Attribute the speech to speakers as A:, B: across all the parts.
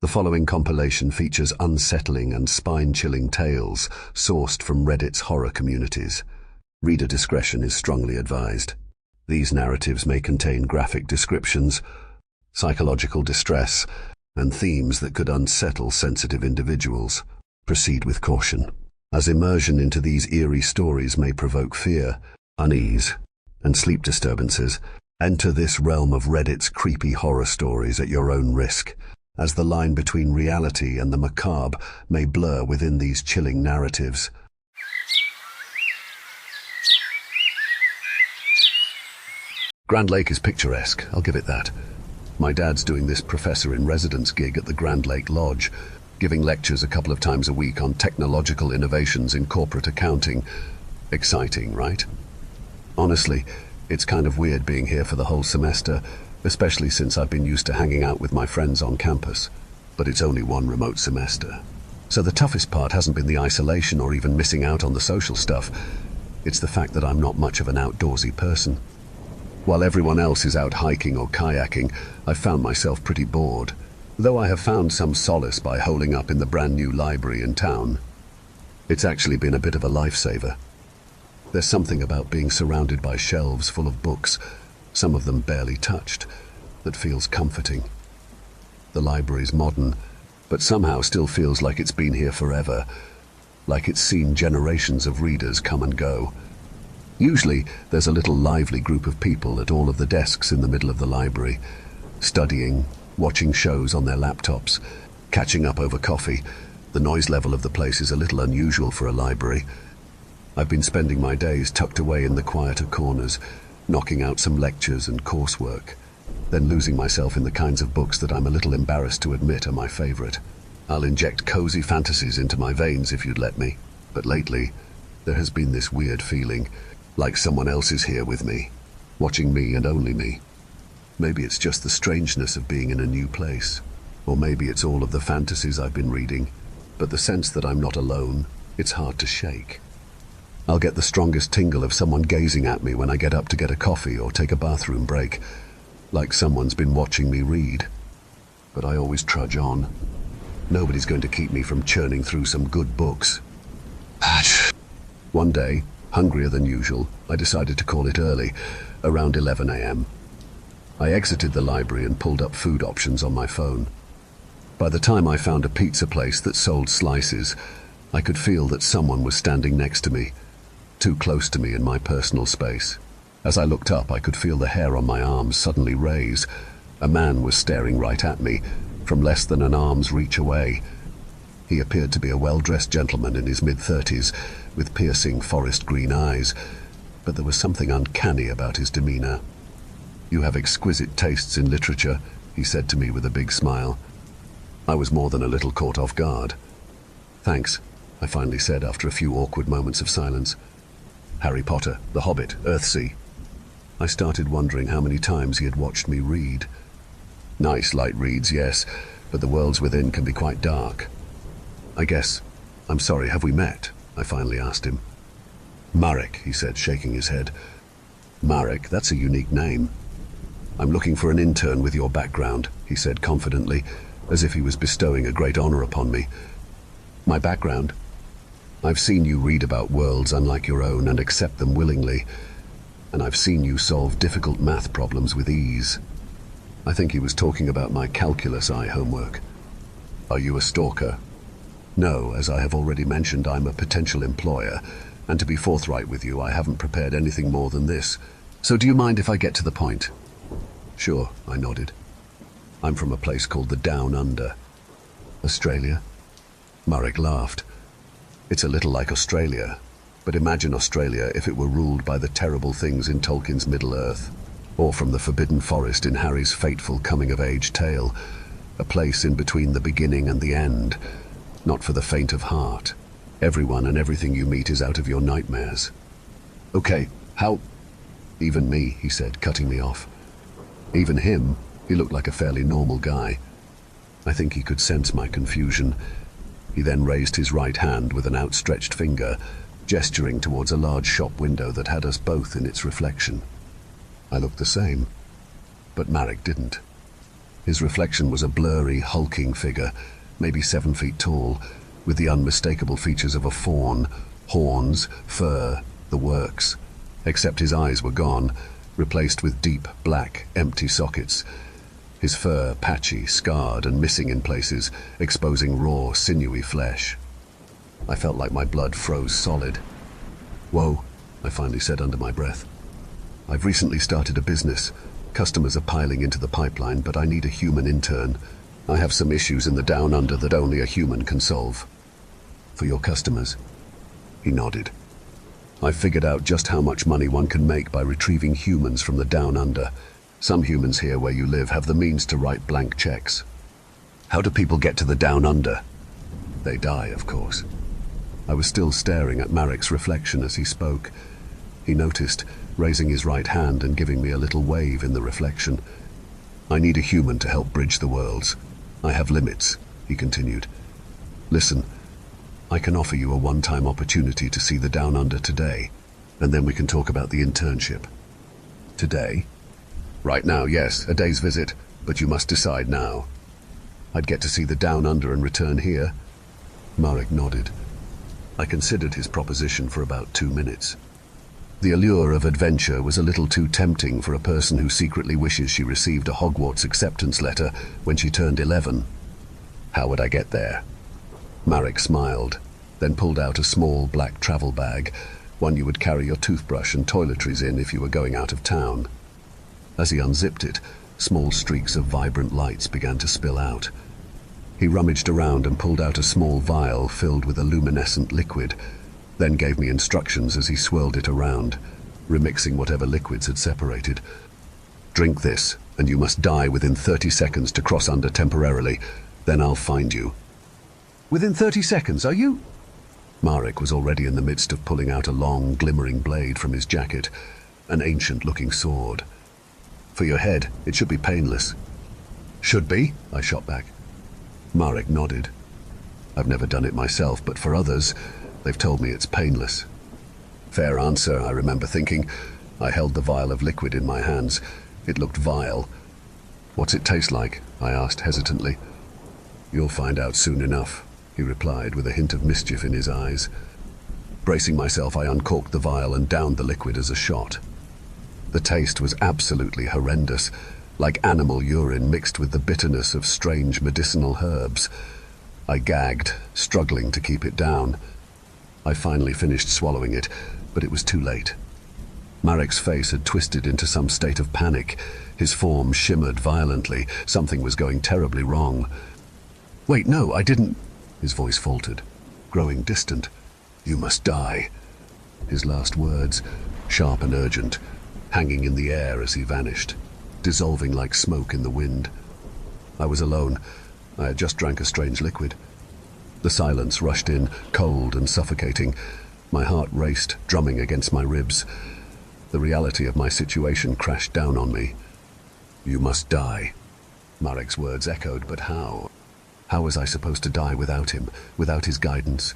A: The following compilation features unsettling and spine-chilling tales sourced from Reddit's horror communities. Reader discretion is strongly advised. These narratives may contain graphic descriptions, psychological distress, and themes that could unsettle sensitive individuals. Proceed with caution, as immersion into these eerie stories may provoke fear, unease, and sleep disturbances. Enter this realm of Reddit's creepy horror stories at your own risk, as the line between reality and the macabre may blur within these chilling narratives. Grand Lake is picturesque, I'll give it that. My dad's doing this professor-in-residence gig at the Grand Lake Lodge, giving lectures a couple of times a week on technological innovations in corporate accounting. Exciting, right? Honestly, it's kind of weird being here for the whole semester, especially since I've been used to hanging out with my friends on campus. But it's only one remote semester. So the toughest part hasn't been the isolation or even missing out on the social stuff. It's the fact that I'm not much of an outdoorsy person. While everyone else is out hiking or kayaking, I've found myself pretty bored, though I have found some solace by holing up in the brand new library in town. It's actually been a bit of a lifesaver. There's something about being surrounded by shelves full of books, some of them barely touched, that feels comforting. The library's modern, but somehow still feels like it's been here forever, like it's seen generations of readers come and go. Usually, there's a little lively group of people at all of the desks in the middle of the library, studying, watching shows on their laptops, catching up over coffee. The noise level of the place is a little unusual for a library. I've been spending my days tucked away in the quieter corners, knocking out some lectures and coursework, then losing myself in the kinds of books that I'm a little embarrassed to admit are my favorite. I'll inject cozy fantasies into my veins if you'd let me, but lately, there has been this weird feeling, like someone else is here with me, watching me and only me. Maybe it's just the strangeness of being in a new place, or maybe it's all of the fantasies I've been reading, but the sense that I'm not alone, it's hard to shake. I'll get the strongest tingle of someone gazing at me when I get up to get a coffee or take a bathroom break, like someone's been watching me read. But I always trudge on. Nobody's going to keep me from churning through some good books. One day, hungrier than usual, I decided to call it early, around 11 a.m. I exited the library and pulled up food options on my phone. By the time I found a pizza place that sold slices, I could feel that someone was standing next to me, too close to me in my personal space. As I looked up, I could feel the hair on my arms suddenly raise. A man was staring right at me, from less than an arm's reach away. He appeared to be a well-dressed gentleman in his mid-30s, with piercing forest green eyes, but there was something uncanny about his demeanor. "You have exquisite tastes in literature," he said to me with a big smile. I was more than a little caught off guard. "Thanks," I finally said after a few awkward moments of silence. "Harry Potter, The Hobbit, Earthsea." I started wondering how many times he had watched me read. Nice light reads, yes, but the worlds within can be quite dark. I'm sorry, have we met?" I finally asked him. "Marek," he said, shaking his head. "Marek, that's a unique name." "I'm looking for an intern with your background," he said confidently, as if he was bestowing a great honor upon me. "My background? I've seen you read about worlds unlike your own and accept them willingly, and I've seen you solve difficult math problems with ease." I think he was talking about my calculus I homework. "Are you a stalker?" "No, as I have already mentioned, I'm a potential employer, and to be forthright with you, I haven't prepared anything more than this. So do you mind if I get to the point?" "Sure," I nodded. "I'm from a place called the Down Under." "Australia?" Marek laughed. "It's a little like Australia, but imagine Australia if it were ruled by the terrible things in Tolkien's Middle-earth, or from the Forbidden Forest in Harry's fateful coming-of-age tale, a place in between the beginning and the end, not for the faint of heart. Everyone and everything you meet is out of your nightmares." "Okay, how—" "Even me," he said, cutting me off. Even him, he looked like a fairly normal guy. I think he could sense my confusion. He then raised his right hand with an outstretched finger, gesturing towards a large shop window that had us both in its reflection. I looked the same, but Marek didn't. His reflection was a blurry, hulking figure, maybe 7 feet tall, with the unmistakable features of a faun, horns, fur, the works. Except his eyes were gone, replaced with deep, black, empty sockets. His fur patchy, scarred, and missing in places, exposing raw, sinewy flesh. I felt like my blood froze solid. "Whoa," I finally said under my breath. "I've recently started a business. Customers are piling into the pipeline, but I need a human intern. I have some issues in the Down Under that only a human can solve." "For your customers?" He nodded. "I've figured out just how much money one can make by retrieving humans from the Down Under. Some humans here where you live have the means to write blank checks." "How do people get to the Down Under?" "They die, of course." I was still staring at Marek's reflection as he spoke. He noticed, raising his right hand and giving me a little wave in the reflection. "I need a human to help bridge the worlds. I have limits," he continued. "Listen, I can offer you a one-time opportunity to see the Down Under today, and then we can talk about the internship." "Today?" "Right now, yes, a day's visit, but you must decide now." "I'd get to see the Down Under and return here?" Marek nodded. I considered his proposition for about 2 minutes. The allure of adventure was a little too tempting for a person who secretly wishes she received a Hogwarts acceptance letter when she turned 11. How would I get there? Marek smiled, then pulled out a small black travel bag, one you would carry your toothbrush and toiletries in if you were going out of town. As he unzipped it, small streaks of vibrant lights began to spill out. He rummaged around and pulled out a small vial filled with a luminescent liquid, then gave me instructions as he swirled it around, remixing whatever liquids had separated. "Drink this, and you must die within 30 seconds to cross under temporarily. Then I'll find you." "Within 30 seconds, are you?" Marek was already in the midst of pulling out a long, glimmering blade from his jacket, an ancient-looking sword. "For your head, it should be painless." "Should be?" I shot back. Marek nodded. "I've never done it myself, but for others, they've told me it's painless." Fair answer, I remember thinking. I held the vial of liquid in my hands. It looked vile. "What's it taste like?" I asked hesitantly. "You'll find out soon enough," he replied with a hint of mischief in his eyes. Bracing myself, I uncorked the vial and downed the liquid as a shot. The taste was absolutely horrendous, like animal urine mixed with the bitterness of strange medicinal herbs. I gagged, struggling to keep it down. I finally finished swallowing it, but it was too late. Marek's face had twisted into some state of panic. His form shimmered violently. Something was going terribly wrong. "Wait, no, I didn't..." His voice faltered, growing distant. "You must die." His last words, sharp and urgent, hanging in the air as he vanished, dissolving like smoke in the wind. I was alone. I had just drank a strange liquid. The silence rushed in, cold and suffocating. My heart raced, drumming against my ribs. The reality of my situation crashed down on me. "You must die." Marek's words echoed, but how? How was I supposed to die without him, without his guidance?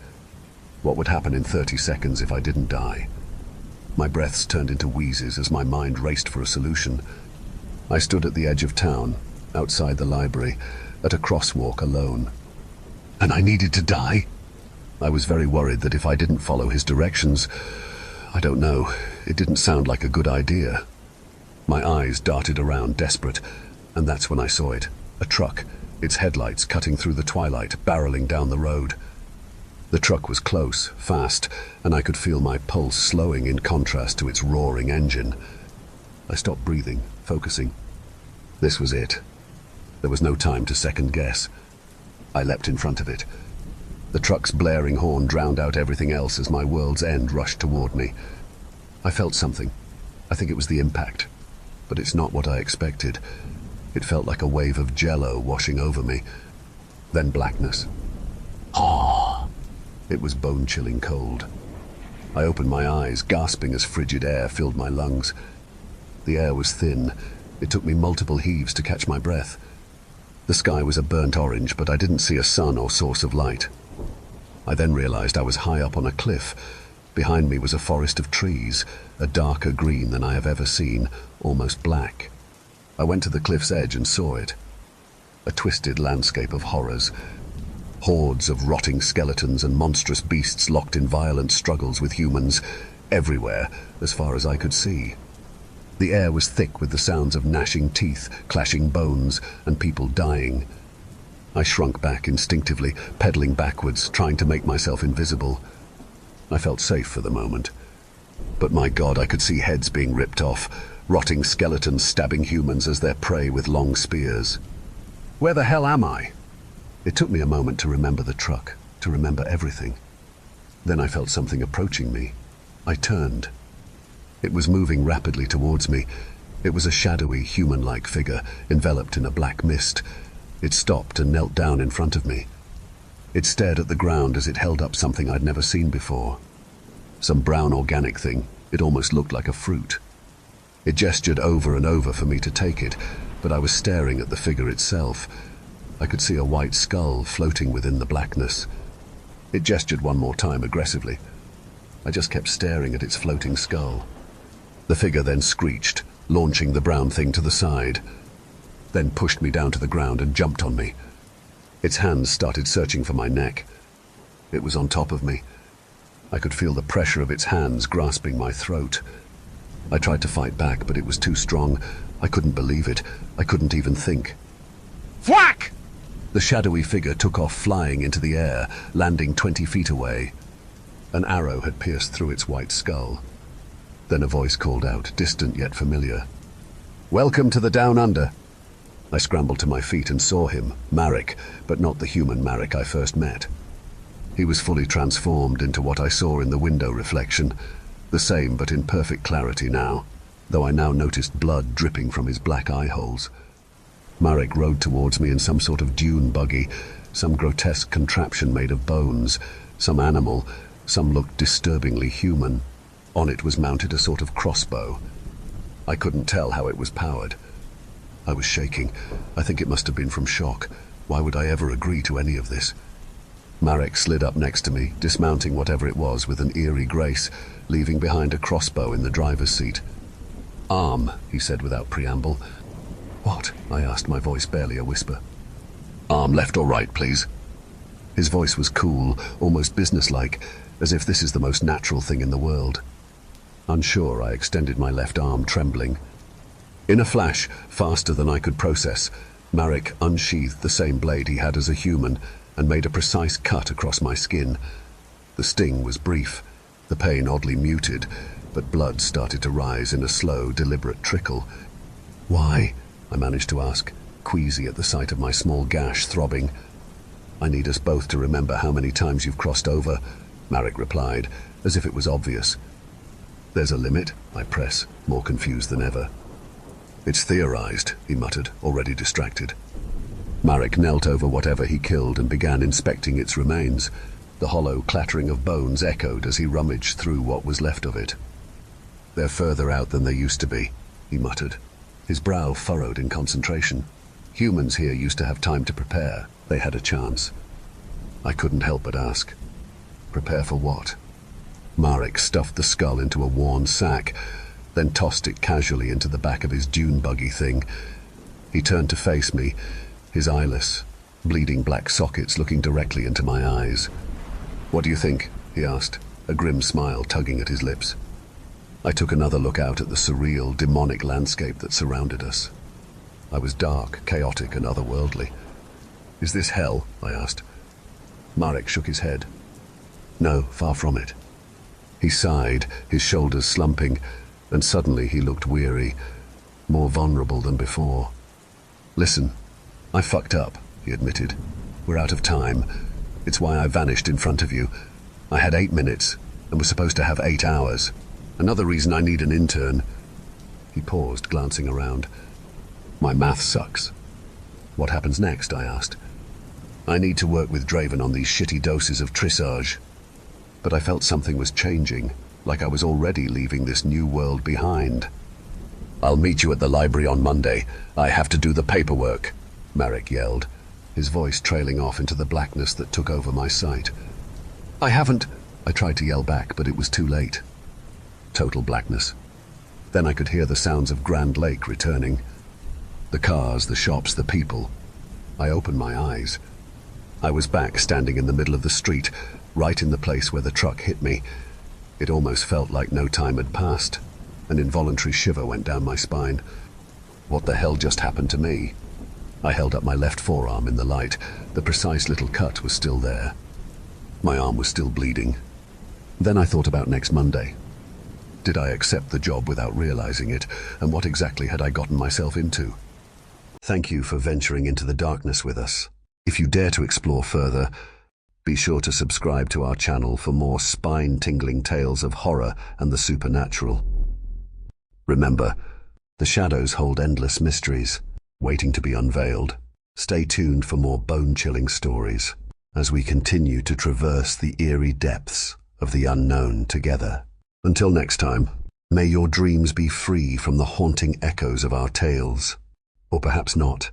A: What would happen in 30 seconds if I didn't die? My breaths turned into wheezes as my mind raced for a solution. I stood at the edge of town, outside the library, at a crosswalk alone. And I needed to die? I was very worried that if I didn't follow his directions, I don't know, it didn't sound like a good idea. My eyes darted around, desperate, and that's when I saw it. A truck, its headlights cutting through the twilight, barreling down the road. The truck was close, fast, and I could feel my pulse slowing in contrast to its roaring engine. I stopped breathing, focusing. This was it. There was no time to second guess. I leapt in front of it. The truck's blaring horn drowned out everything else as my world's end rushed toward me. I felt something. I think it was the impact. But it's not what I expected. It felt like a wave of jello washing over me. Then blackness. Ah! It was bone-chilling cold. I opened my eyes, gasping as frigid air filled my lungs. The air was thin. It took me multiple heaves to catch my breath. The sky was a burnt orange, but I didn't see a sun or source of light. I then realized I was high up on a cliff. Behind me was a forest of trees, a darker green than I have ever seen, almost black. I went to the cliff's edge and saw it. a twisted landscape of horrors. Hordes of rotting skeletons and monstrous beasts locked in violent struggles with humans, everywhere, as far as I could see. The air was thick with the sounds of gnashing teeth, clashing bones, and people dying. I shrunk back instinctively, pedaling backwards, trying to make myself invisible. I felt safe for the moment. But my God, I could see heads being ripped off, rotting skeletons stabbing humans as their prey with long spears. Where the hell am I? It took me a moment to remember the truck, to remember everything. Then I felt something approaching me. I turned. It was moving rapidly towards me. It was a shadowy, human-like figure, enveloped in a black mist. It stopped and knelt down in front of me. It stared at the ground as it held up something I'd never seen before. Some brown organic thing. It almost looked like a fruit. It gestured over and over for me to take it, but I was staring at the figure itself. I could see a white skull floating within the blackness. It gestured one more time aggressively. I just kept staring at its floating skull. The figure then screeched, launching the brown thing to the side, then pushed me down to the ground and jumped on me. Its hands started searching for my neck. It was on top of me. I could feel the pressure of its hands grasping my throat. I tried to fight back, but it was too strong. I couldn't believe it. I couldn't even think. Thwack! The shadowy figure took off flying into the air, landing 20 feet away. An arrow had pierced through its white skull. Then a voice called out, distant yet familiar. "Welcome to the Down Under." I scrambled to my feet and saw him, Marek, but not the human Marek I first met. He was fully transformed into what I saw in the window reflection, the same but in perfect clarity now, though I now noticed blood dripping from his black eye holes. Marek rode towards me in some sort of dune buggy, some grotesque contraption made of bones, some animal, some looked disturbingly human. On it was mounted a sort of crossbow. I couldn't tell how it was powered. I was shaking. I think it must have been from shock. Why would I ever agree to any of this? Marek slid up next to me, dismounting whatever it was with an eerie grace, leaving behind a crossbow in the driver's seat. "Arm," he said without preamble. "What?" I asked, my voice barely a whisper. "Arm left or right, please." His voice was cool, almost businesslike, as if this is the most natural thing in the world. Unsure, I extended my left arm, trembling. In a flash, faster than I could process, Marek unsheathed the same blade he had as a human and made a precise cut across my skin. The sting was brief, the pain oddly muted, but blood started to rise in a slow, deliberate trickle. "Why?" I managed to ask, queasy at the sight of my small gash throbbing. "I need us both to remember how many times you've crossed over," Marek replied, as if it was obvious. "There's a limit," I press, more confused than ever. "It's theorized," he muttered, already distracted. Marek knelt over whatever he killed and began inspecting its remains. The hollow clattering of bones echoed as he rummaged through what was left of it. "They're further out than they used to be," he muttered, his brow furrowed in concentration. "Humans here used to have time to prepare. They had a chance." I couldn't help but ask, "Prepare for what?" Marek stuffed the skull into a worn sack, then tossed it casually into the back of his dune buggy thing. He turned to face me, his eyeless, bleeding black sockets looking directly into my eyes. "What do you think?" he asked, a grim smile tugging at his lips. I took another look out at the surreal, demonic landscape that surrounded us. I was dark, chaotic, and otherworldly. "Is this hell?" I asked. Marek shook his head. "No, far from it." He sighed, his shoulders slumping, and suddenly he looked weary, more vulnerable than before. "Listen, I fucked up," he admitted. "We're out of time. It's why I vanished in front of you. I had 8 minutes, and was supposed to have 8 hours. Another reason I need an intern." He paused, glancing around. "My math sucks." "What happens next?" I asked. "I need to work with Draven on these shitty doses of trissage." But I felt something was changing, like I was already leaving this new world behind. "I'll meet you at the library on Monday. I have to do the paperwork," Marek yelled, his voice trailing off into the blackness that took over my sight. "I haven't," I tried to yell back, but it was too late. Total blackness. Then I could hear the sounds of Grand Lake returning. The cars, the shops, the people. I opened my eyes. I was back standing in the middle of the street, right in the place where the truck hit me. It almost felt like no time had passed. An involuntary shiver went down my spine. What the hell just happened to me? I held up my left forearm in the light. The precise little cut was still there. My arm was still bleeding. Then I thought about next Monday. Did I accept the job without realizing it? And what exactly had I gotten myself into? Thank you for venturing into the darkness with us. If you dare to explore further, be sure to subscribe to our channel for more spine-tingling tales of horror and the supernatural. Remember, the shadows hold endless mysteries, waiting to be unveiled. Stay tuned for more bone-chilling stories as we continue to traverse the eerie depths of the unknown together. Until next time, may your dreams be free from the haunting echoes of our tales. Or perhaps not.